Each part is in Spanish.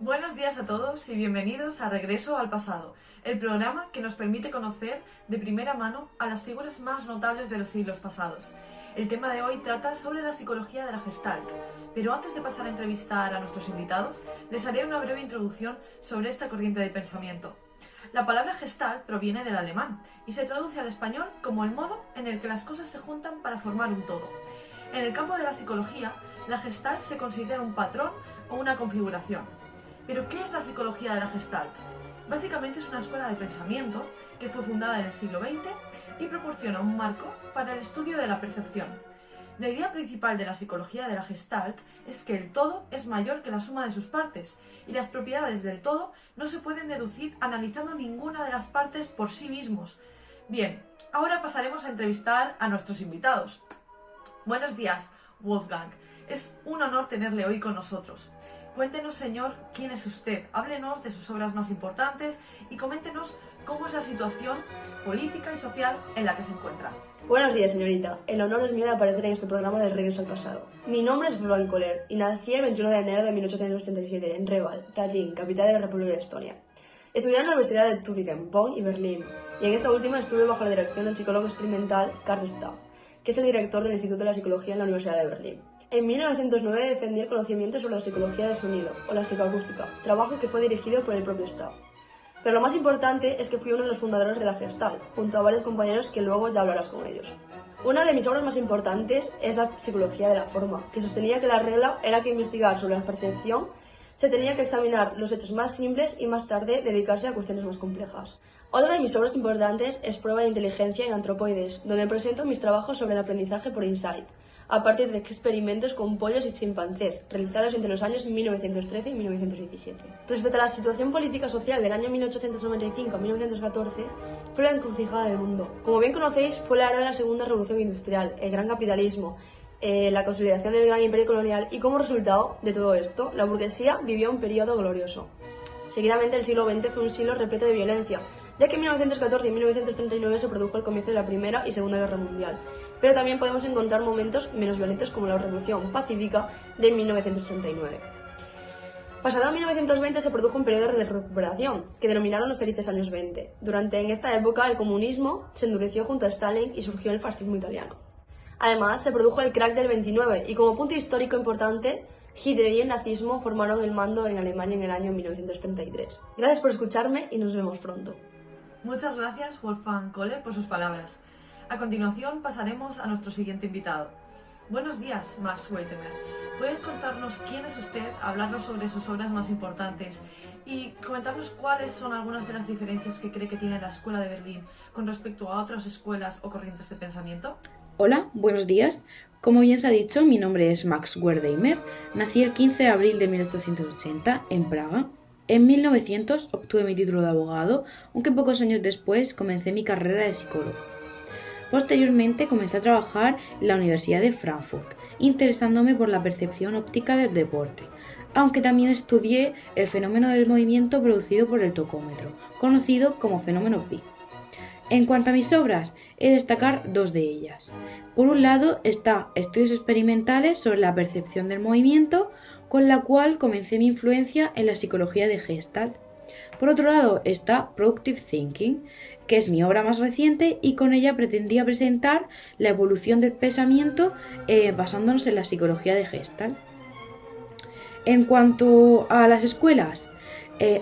Buenos días a todos y bienvenidos a Regreso al Pasado, el programa que nos permite conocer de primera mano a las figuras más notables de los siglos pasados. El tema de hoy trata sobre la psicología de la Gestalt, pero antes de pasar a entrevistar a nuestros invitados, les haré una breve introducción sobre esta corriente de pensamiento. La palabra Gestalt proviene del alemán y se traduce al español como el modo en el que las cosas se juntan para formar un todo. En el campo de la psicología, la Gestalt se considera un patrón o una configuración. ¿Pero qué es la psicología de la Gestalt? Básicamente es una escuela de pensamiento que fue fundada en el siglo XX y proporciona un marco para el estudio de la percepción. La idea principal de la psicología de la Gestalt es que el todo es mayor que la suma de sus partes y las propiedades del todo no se pueden deducir analizando ninguna de las partes por sí mismos. Bien, ahora pasaremos a entrevistar a nuestros invitados. Buenos días, Wolfgang. Es un honor tenerle hoy con nosotros. Cuéntenos, señor, quién es usted, háblenos de sus obras más importantes y coméntenos cómo es la situación política y social en la que se encuentra. Buenos días, señorita. El honor es mío de aparecer en este programa del Regreso al Pasado. Mi nombre es Wolfgang Kohler y nací el 21 de enero de 1887 en Reval, Tallinn, capital de la República de Estonia. Estudié en la Universidad de Tübingen, Bonn y Berlín, y en esta última estuve bajo la dirección del psicólogo experimental Karl Staff, que es el director del Instituto de la Psicología en la Universidad de Berlín. En 1909 defendí el conocimiento sobre la psicología del sonido, o la psicoacústica, trabajo que fue dirigido por el propio Staff. Pero lo más importante es que fui uno de los fundadores de la Gestalt, junto a varios compañeros que luego ya hablarás con ellos. Una de mis obras más importantes es la psicología de la forma, que sostenía que la regla era que investigar sobre la percepción se tenía que examinar los hechos más simples y más tarde dedicarse a cuestiones más complejas. Otra de mis obras importantes es Prueba de inteligencia en antropoides, donde presento mis trabajos sobre el aprendizaje por insight, a partir de experimentos con pollos y chimpancés, realizados entre los años 1913 y 1917. Respecto a la situación política social del año 1895 a 1914, fue la encrucijada del mundo. Como bien conocéis, fue la era de la segunda revolución industrial, el gran capitalismo, la consolidación del gran imperio colonial y como resultado de todo esto, la burguesía vivió un periodo glorioso. Seguidamente, el siglo XX fue un siglo repleto de violencia, ya que en 1914 y 1939 se produjo el comienzo de la Primera y Segunda Guerra Mundial. Pero también podemos encontrar momentos menos violentos como la Revolución Pacífica de 1969. Pasado 1920 se produjo un periodo de recuperación, que denominaron los felices años 20. En esta época el comunismo se endureció junto a Stalin y surgió el fascismo italiano. Además, se produjo el crack del 29 y como punto histórico importante, Hitler y el nazismo formaron el mando en Alemania en el año 1933. Gracias por escucharme y nos vemos pronto. Muchas gracias, Wolfgang Kohler, por sus palabras. A continuación pasaremos a nuestro siguiente invitado. Buenos días, Max Weitemer. ¿Puede contarnos quién es usted, hablarnos sobre sus obras más importantes y comentarnos cuáles son algunas de las diferencias que cree que tiene la Escuela de Berlín con respecto a otras escuelas o corrientes de pensamiento? Hola, buenos días. Como bien se ha dicho, mi nombre es Max Wertheimer. Nací el 15 de abril de 1880 en Praga. En 1900 obtuve mi título de abogado, aunque pocos años después comencé mi carrera de psicólogo. Posteriormente comencé a trabajar en la Universidad de Frankfurt, interesándome por la percepción óptica del deporte, aunque también estudié el fenómeno del movimiento producido por el tocómetro, conocido como fenómeno Pi. En cuanto a mis obras, he de destacar dos de ellas. Por un lado está Estudios experimentales sobre la percepción del movimiento, con la cual comencé mi influencia en la psicología de Gestalt. Por otro lado está Productive Thinking, que es mi obra más reciente y con ella pretendía presentar la evolución del pensamiento basándonos en la psicología de Gestalt. En cuanto a las escuelas,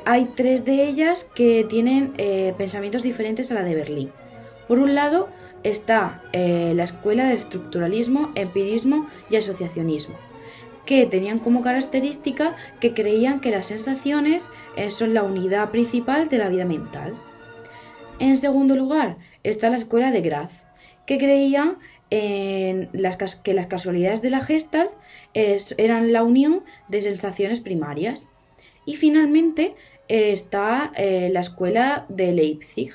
hay tres de ellas que tienen pensamientos diferentes a la de Berlín. Por un lado está la escuela de estructuralismo, empirismo y asociacionismo, que tenían como característica que creían que las sensaciones son la unidad principal de la vida mental. En segundo lugar está la escuela de Graz, que creía que las casualidades de la Gestalt eran la unión de sensaciones primarias. Y finalmente está la escuela de Leipzig,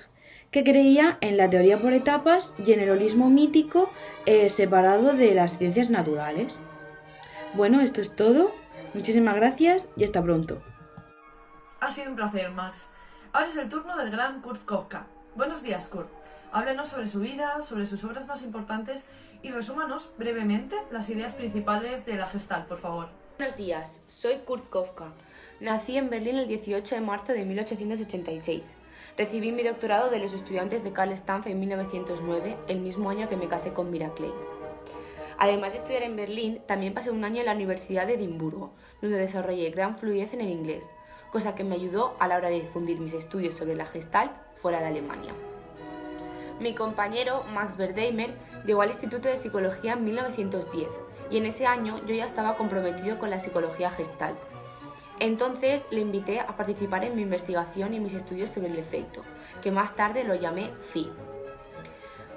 que creía en la teoría por etapas y en el holismo mítico separado de las ciencias naturales. Bueno, esto es todo. Muchísimas gracias y hasta pronto. Ha sido un placer, Max. Ahora es el turno del gran Kurt Koepka. Buenos días, Kurt. Háblenos sobre su vida, sobre sus obras más importantes y resúmanos brevemente las ideas principales de la Gestalt, por favor. Buenos días, soy Kurt Kofka. Nací en Berlín el 18 de marzo de 1886. Recibí mi doctorado de los estudiantes de Karl Stampf en 1909, el mismo año que me casé con Mira Klein. Además de estudiar en Berlín, también pasé un año en la Universidad de Edimburgo, donde desarrollé gran fluidez en el inglés, cosa que me ayudó a la hora de difundir mis estudios sobre la Gestalt fuera de Alemania. Mi compañero, Max Wertheimer, llegó al Instituto de Psicología en 1910 y en ese año yo ya estaba comprometido con la psicología Gestalt. Entonces le invité a participar en mi investigación y mis estudios sobre el efecto, que más tarde lo llamé PHI.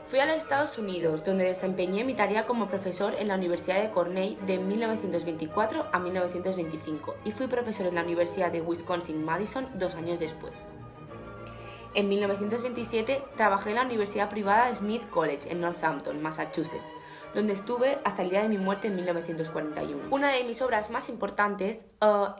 Fui a los Estados Unidos, donde desempeñé mi tarea como profesor en la Universidad de Cornell de 1924 a 1925 y fui profesor en la Universidad de Wisconsin-Madison 2 años después. En 1927 trabajé en la Universidad privada Smith College en Northampton, Massachusetts, donde estuve hasta el día de mi muerte en 1941. Una de mis obras más importantes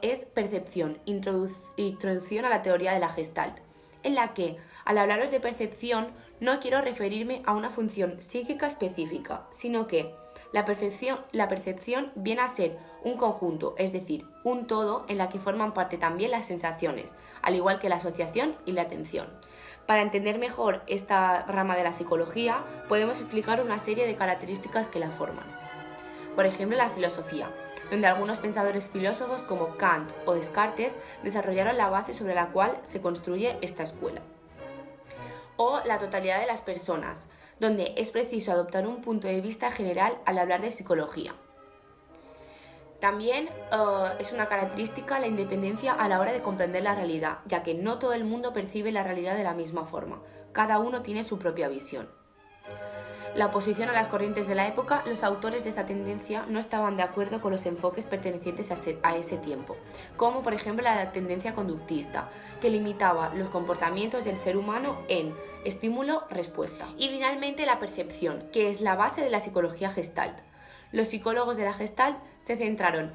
es Percepción, Introducción a la teoría de la Gestalt, en la que, al hablaros de percepción, no quiero referirme a una función psíquica específica, sino que la percepción viene a ser un conjunto, es decir, un todo en la que forman parte también las sensaciones, al igual que la asociación y la atención. Para entender mejor esta rama de la psicología, podemos explicar una serie de características que la forman. Por ejemplo, la filosofía, donde algunos pensadores filósofos como Kant o Descartes desarrollaron la base sobre la cual se construye esta escuela. O la totalidad de las personas, donde es preciso adoptar un punto de vista general al hablar de psicología. También es una característica la independencia a la hora de comprender la realidad, ya que no todo el mundo percibe la realidad de la misma forma, cada uno tiene su propia visión. La oposición a las corrientes de la época, los autores de esta tendencia no estaban de acuerdo con los enfoques pertenecientes a ese tiempo, como por ejemplo la tendencia conductista, que limitaba los comportamientos del ser humano en estímulo-respuesta. Y finalmente la percepción, que es la base de la psicología Gestalt. Los psicólogos de la Gestalt se centraron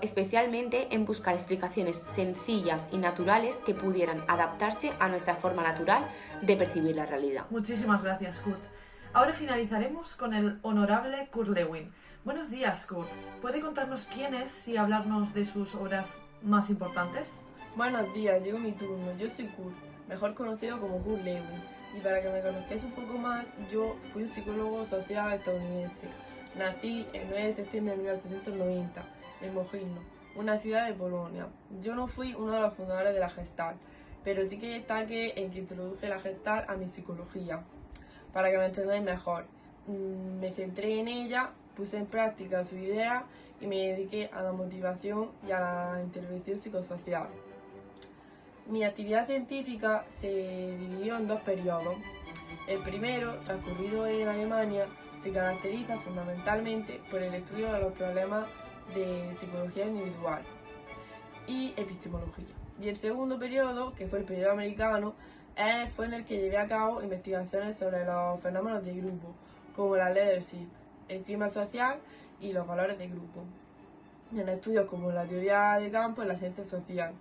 especialmente en buscar explicaciones sencillas y naturales que pudieran adaptarse a nuestra forma natural de percibir la realidad. Muchísimas gracias, Kurt. Ahora finalizaremos con el honorable Kurt Lewin. Buenos días, Kurt. ¿Puede contarnos quién es y hablarnos de sus obras más importantes? Buenos días, llegó mi turno. Yo soy Kurt, mejor conocido como Kurt Lewin. Y para que me conozcáis un poco más, yo fui un psicólogo social estadounidense. Nací el 9 de septiembre de 1890 en Mojino, una ciudad de Polonia. Yo no fui uno de los fundadores de la Gestalt, pero sí que destaqué en que introduje la Gestalt a mi psicología. Para que me entendáis mejor, me centré en ella, puse en práctica su idea y me dediqué a la motivación y a la intervención psicosocial. Mi actividad científica se dividió en 2 periodos. El primero, transcurrido en Alemania, se caracteriza fundamentalmente por el estudio de los problemas de psicología individual y epistemología. Y el segundo periodo, que fue el periodo americano, fue en el que llevé a cabo investigaciones sobre los fenómenos de grupo, como la leadership, el clima social y los valores de grupo, en estudios como la teoría de campo y la ciencia social.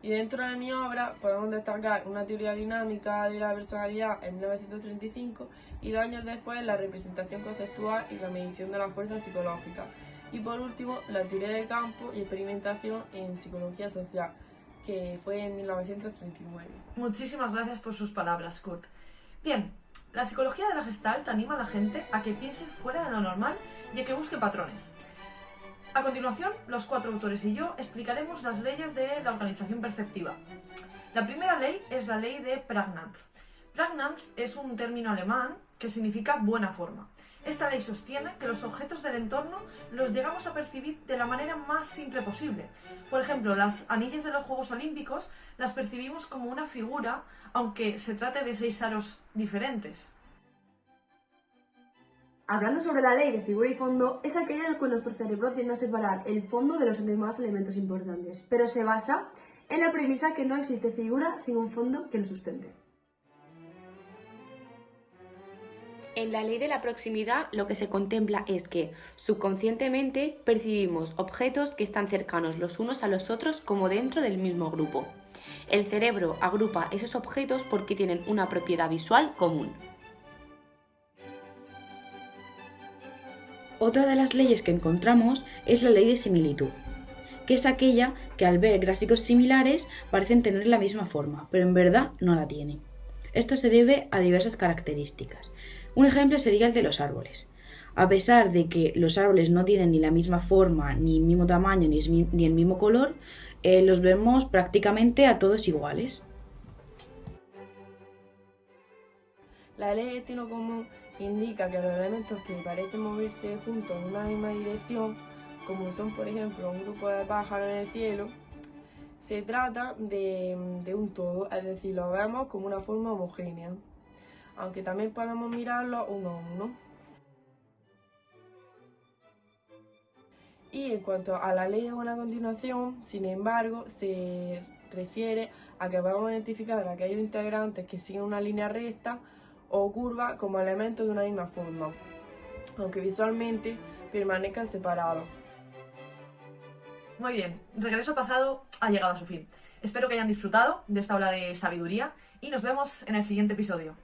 Y dentro de mi obra podemos destacar una teoría dinámica de la personalidad en 1935 y 2 años después la representación conceptual y la medición de la fuerza psicológica. Y por último, la teoría de campo y experimentación en psicología social, que fue en 1939. Muchísimas gracias por sus palabras, Kurt. Bien, la psicología de la Gestalt anima a la gente a que piense fuera de lo normal y a que busque patrones. A continuación, los 4 autores y yo explicaremos las leyes de la organización perceptiva. La primera ley es la ley de Prägnanz. Prägnanz es un término alemán que significa buena forma. Esta ley sostiene que los objetos del entorno los llegamos a percibir de la manera más simple posible. Por ejemplo, las anillas de los Juegos Olímpicos las percibimos como una figura, aunque se trate de 6 aros diferentes. Hablando sobre la ley de figura y fondo, es aquella en la que nuestro cerebro tiende a separar el fondo de los demás elementos importantes, pero se basa en la premisa que no existe figura sin un fondo que lo sustente. En la ley de la proximidad lo que se contempla es que subconscientemente percibimos objetos que están cercanos los unos a los otros como dentro del mismo grupo. El cerebro agrupa esos objetos porque tienen una propiedad visual común. Otra de las leyes que encontramos es la ley de similitud. que es aquella que al ver gráficos similares parecen tener la misma forma, pero en verdad no la tienen. Esto se debe a diversas características. Un ejemplo sería el de los árboles. A pesar de que los árboles no tienen ni la misma forma, ni el mismo tamaño, ni el mismo color, los vemos prácticamente a todos iguales. La ley de destino común indica que los elementos que parecen moverse juntos en una misma dirección, como son por ejemplo un grupo de pájaros en el cielo, se trata de un todo, es decir, lo vemos como una forma homogénea, aunque también podemos mirarlo uno a uno. Y en cuanto a la ley de buena continuación, sin embargo, se refiere a que podemos identificar a aquellos integrantes que siguen una línea recta o curva como elementos de una misma forma, aunque visualmente permanezcan separados. Muy bien, Regreso al Pasado ha llegado a su fin. Espero que hayan disfrutado de esta ola de sabiduría y nos vemos en el siguiente episodio.